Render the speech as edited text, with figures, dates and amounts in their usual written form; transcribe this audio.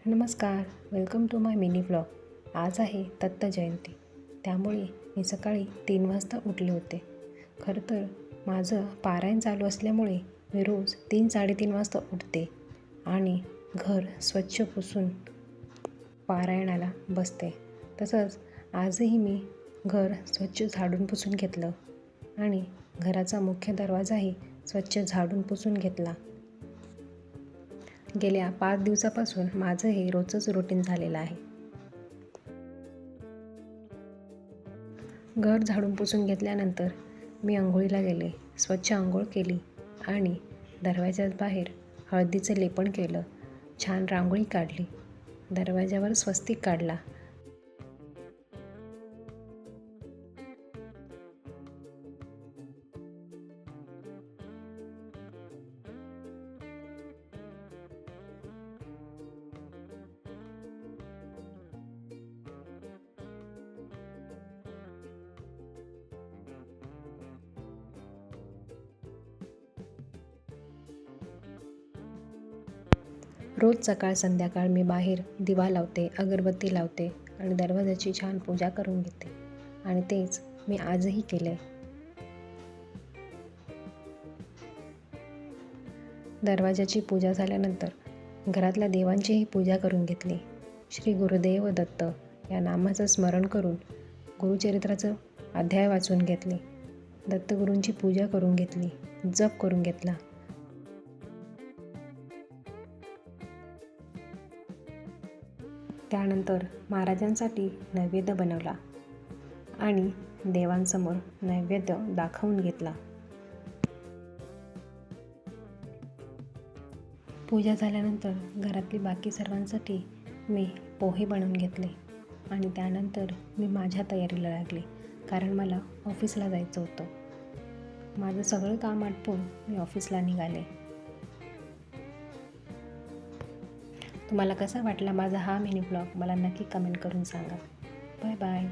नमस्कार, welcome to my mini blog. आज आहे दत्त जयंती, त्यामुळे मी सकाळी 3 वाजता उठले होते. खरं तर माझं पारायण चालू असल्यामुळे मी रोज 3-3:30 वाजता उठते आणि घर स्वच्छ पुसून पारायणाला बसते. तसंच आजही मी घर स्वच्छ झाडून पुसून घेतलं आणि घराचा मुख्य दरवाजाही स्वच्छ झाडून पुसून घेतला. गेल्या 5 दिवसापासून माझं हे रोजचंच रुटीन झालेलं आहे. घर झाडून पुसून घेतल्यानंतर मी अंघोळीला गेले, स्वच्छ अंघोळ केली आणि दरवाजात बाहेर हळदीचं लेपन केलं, छान रांगोळी काढली, दरवाजावर स्वस्तिक काढला. रोज सकाळ संध्याकाळ मी बाहेर दिवा लावते, अगरबत्ती लावते आणि दरवाजाची छान पूजा करून घेते आणि तेच मी आजही केले. दरवाजाची पूजा झाल्यानंतर घरातल्या देवांचीही पूजा करून घेतली. श्री गुरुदेव दत्त या नामाचं स्मरण करून गुरुचरित्राचं अध्याय वाचून घेतले, दत्तगुरूंची पूजा करून घेतली, जप करून घेतला. त्यानंतर महाराजांसाठी नैवेद्य बनवला आणि देवांसमोर नैवेद्य दाखवून घेतला. पूजा झाल्यानंतर घरातली बाकी सर्वांसाठी मी पोहे बनवून घेतले आणि त्यानंतर मी माझ्या तयारीला लागले, कारण मला ऑफिसला जायचं होतं. माझं सगळं काम आटपून मी ऑफिसला निघाले. तुम्हाला कसा वाटला माझा हा मिनी ब्लॉग मला नक्की कमेंट करून सांगा. Bye bye.